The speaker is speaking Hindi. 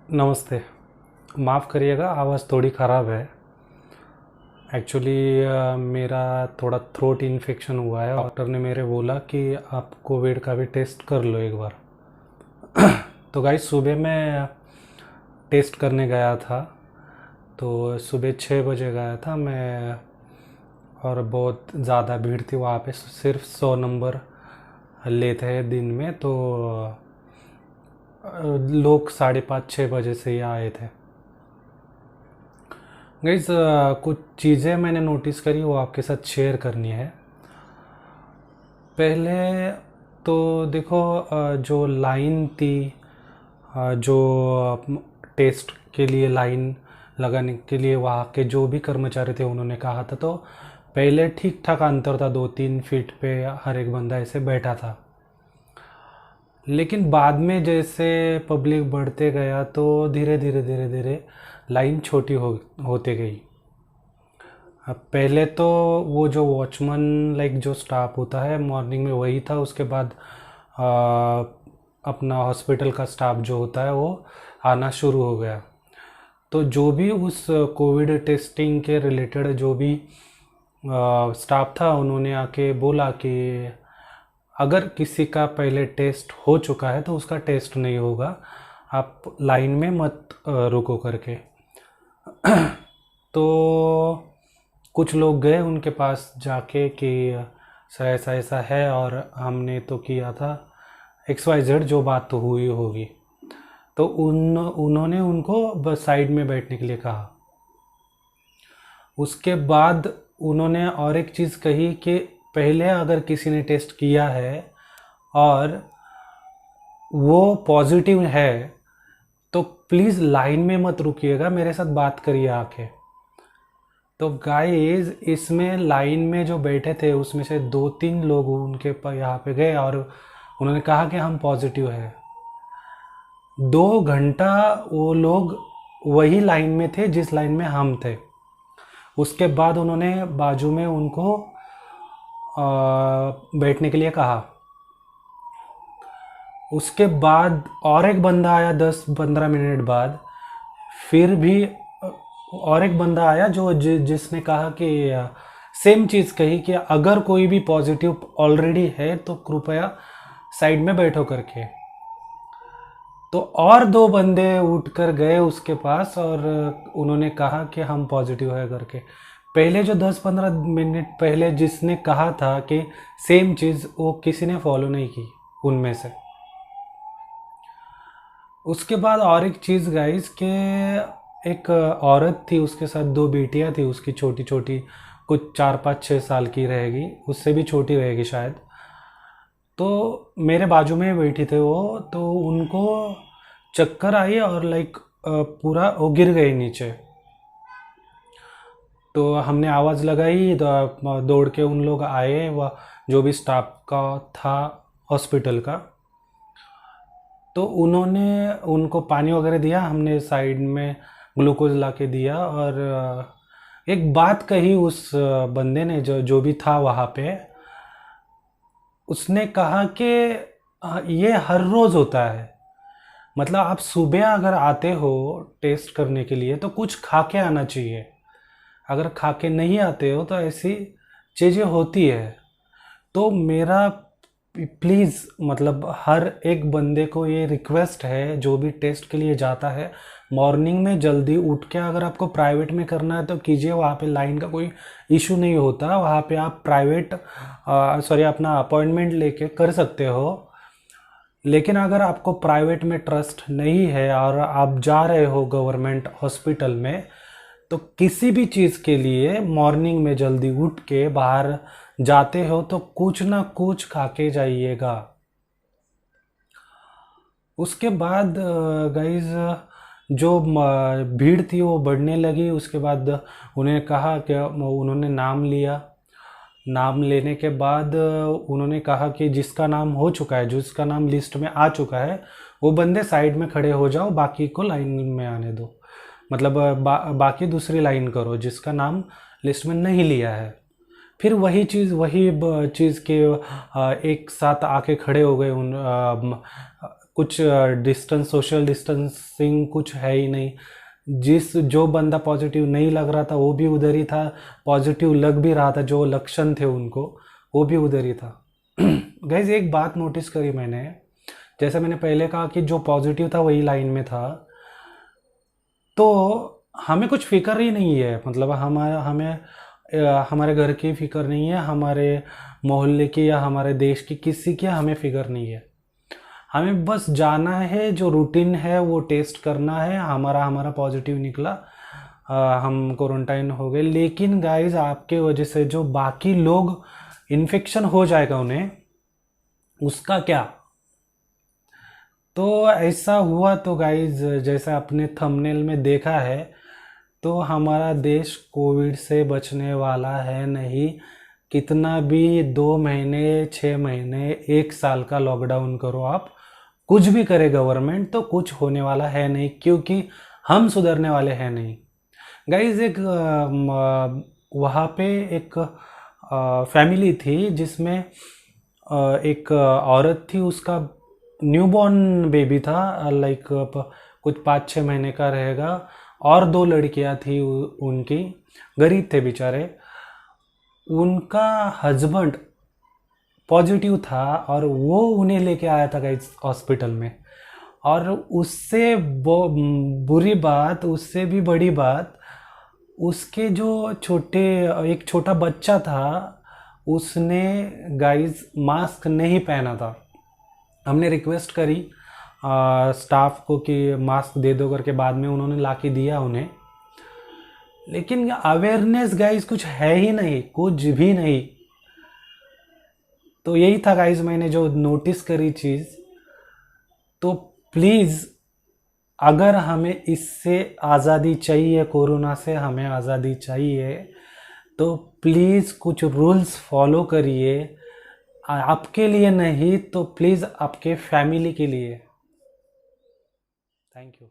नमस्ते। माफ़ करिएगा, आवाज़ थोड़ी ख़राब है। एक्चुअली मेरा थोड़ा थ्रोट इन्फेक्शन हुआ है। डॉक्टर ने मेरे बोला कि आप कोविड का भी टेस्ट कर लो एक बार। तो गाइस, सुबह मैं टेस्ट करने गया था। तो सुबह 6 बजे गया था मैं, और बहुत ज़्यादा भीड़ थी वहाँ पे। सिर्फ 100 नंबर लेते हैं दिन में। तो लोग 5:30-6 बजे से ही आए थे। गाइस, कुछ चीज़ें मैंने नोटिस करी, वो आपके साथ शेयर करनी है। पहले तो देखो, जो लाइन थी, जो टेस्ट के लिए लाइन लगाने के लिए वहाँ के जो भी कर्मचारी थे उन्होंने कहा था, तो पहले ठीक ठाक अंतर था, 2-3 फीट पे हर एक बंदा ऐसे बैठा था। लेकिन बाद में जैसे पब्लिक बढ़ते गया तो धीरे धीरे धीरे धीरे लाइन छोटी होते गई। अब पहले तो वो जो वॉचमैन लाइक जो स्टाफ होता है मॉर्निंग में वही था। उसके बाद आ, अपना हॉस्पिटल का स्टाफ जो होता है वो आना शुरू हो गया। तो जो भी उस कोविड टेस्टिंग के रिलेटेड जो भी स्टाफ था, उन्होंने आके बोला कि अगर किसी का पहले टेस्ट हो चुका है तो उसका टेस्ट नहीं होगा, आप लाइन में मत रुको करके। तो कुछ लोग गए उनके पास जाके कि सर ऐसा ऐसा है, और हमने तो किया था XYZ, जो बात तो हुई होगी। तो उन्होंने उनको बस साइड में बैठने के लिए कहा। उसके बाद उन्होंने और एक चीज़ कही कि पहले अगर किसी ने टेस्ट किया है और वो पॉजिटिव है तो प्लीज़ लाइन में मत रुकिएगा, मेरे साथ बात करिए आके। तो गाइस, इसमें लाइन में जो बैठे थे उसमें से 2-3 लोग उनके पर यहाँ पे गए और उन्होंने कहा कि हम पॉजिटिव है। 2 घंटा वो लोग वही लाइन में थे जिस लाइन में हम थे। उसके बाद उन्होंने बाजू में उनको बैठने के लिए कहा। उसके बाद और एक बंदा आया 10-15 मिनट बाद। फिर भी और एक बंदा आया जिसने कहा कि सेम चीज़ कही कि अगर कोई भी पॉजिटिव ऑलरेडी है तो कृपया साइड में बैठो करके। तो और 2 बंदे उठकर गए उसके पास और उन्होंने कहा कि हम पॉजिटिव है करके। पहले जो 10-15 मिनट पहले जिसने कहा था कि सेम चीज़, वो किसी ने फॉलो नहीं की उनमें से। उसके बाद और एक चीज़ गाइस, के एक औरत थी, उसके साथ 2 बेटियां थी उसकी, छोटी छोटी, कुछ 4-5-6 साल की रहेगी, उससे भी छोटी रहेगी शायद। तो मेरे बाजू में बैठी थे वो, तो उनको चक्कर आई और लाइक पूरा वो गिर गए नीचे। तो हमने आवाज़ लगाई, दौड़ के उन लोग आए, वह जो भी स्टाफ का था हॉस्पिटल का। तो उन्होंने उनको पानी वगैरह दिया, हमने साइड में ग्लूकोज ला के दिया। और एक बात कही उस बंदे ने जो जो भी था वहाँ पे, उसने कहा कि ये हर रोज़ होता है। मतलब आप सुबह अगर आते हो टेस्ट करने के लिए तो कुछ खा के आना चाहिए। अगर खा के नहीं आते हो तो ऐसी चीज़ें होती है। तो मेरा प्लीज़, मतलब हर एक बंदे को ये रिक्वेस्ट है जो भी टेस्ट के लिए जाता है, मॉर्निंग में जल्दी उठ के, अगर आपको प्राइवेट में करना है तो कीजिए, वहाँ पे लाइन का कोई इशू नहीं होता। वहाँ पे आप प्राइवेट अपना अपॉइंटमेंट लेके कर सकते हो। लेकिन अगर आपको प्राइवेट में ट्रस्ट नहीं है और आप जा रहे हो गवर्नमेंट हॉस्पिटल में, तो किसी भी चीज़ के लिए मॉर्निंग में जल्दी उठ के बाहर जाते हो तो कुछ ना कुछ खा के जाइएगा। उसके बाद गाइज, जो भीड़ थी वो बढ़ने लगी। उसके बाद उन्हें कहा कि उन्होंने नाम लिया। नाम लेने के बाद उन्होंने कहा कि जिसका नाम हो चुका है, जिसका नाम लिस्ट में आ चुका है, वो बंदे साइड में खड़े हो जाओ, बाकी को लाइन में आने दो। मतलब बाकी दूसरी लाइन करो जिसका नाम लिस्ट में नहीं लिया है। फिर वही चीज़ के एक साथ आके खड़े हो गए उन कुछ डिस्टेंस, सोशल डिस्टेंसिंग कुछ है ही नहीं। जो बंदा पॉजिटिव नहीं लग रहा था वो भी उधर ही था, पॉजिटिव लग भी रहा था, जो लक्षण थे उनको वो भी उधर ही था। गाइज एक बात नोटिस करी मैंने, जैसे मैंने पहले कहा कि जो पॉजिटिव था वही लाइन में था, तो हमें कुछ फिक्र ही नहीं है। मतलब हमारे घर की फिक्र नहीं है, हमारे मोहल्ले की या हमारे देश की किसी की हमें फिक्र नहीं है। हमें बस जाना है, जो रूटीन है वो टेस्ट करना है, हमारा पॉजिटिव निकला, हम क्वारंटाइन हो गए। लेकिन गाइज आपके वजह से जो बाकी लोग इन्फेक्शन हो जाएगा उन्हें, उसका क्या? तो ऐसा हुआ तो गाइज जैसा आपने थंबनेल में देखा है, तो हमारा देश कोविड से बचने वाला है नहीं। कितना भी 2 महीने, 6 महीने, 1 साल का लॉकडाउन करो आप, कुछ भी करे गवर्नमेंट, तो कुछ होने वाला है नहीं, क्योंकि हम सुधरने वाले हैं नहीं। गाइज एक वहाँ पे एक फैमिली थी जिसमें एक औरत थी, उसका न्यूबॉर्न बेबी था, लाइक कुछ 5-6 महीने का रहेगा, और 2 लड़कियां थी उनकी, गरीब थे बेचारे। उनका हस्बैंड पॉजिटिव था और वो उन्हें लेके आया था गाइस हॉस्पिटल में। और उससे बुरी बात, उससे भी बड़ी बात, उसके जो एक छोटा बच्चा था, उसने गाइस मास्क नहीं पहना था। हमने रिक्वेस्ट करी स्टाफ को कि मास्क दे दो करके, बाद में उन्होंने ला के दिया उन्हें। लेकिन अवेयरनेस गाइस कुछ है ही नहीं, कुछ भी नहीं। तो यही था गाइस मैंने जो नोटिस करी चीज़। तो प्लीज़, अगर हमें इससे आज़ादी चाहिए, कोरोना से हमें आज़ादी चाहिए, तो प्लीज़ कुछ रूल्स फॉलो करिए। आपके लिए नहीं तो प्लीज़ आपके फैमिली के लिए। Thank you.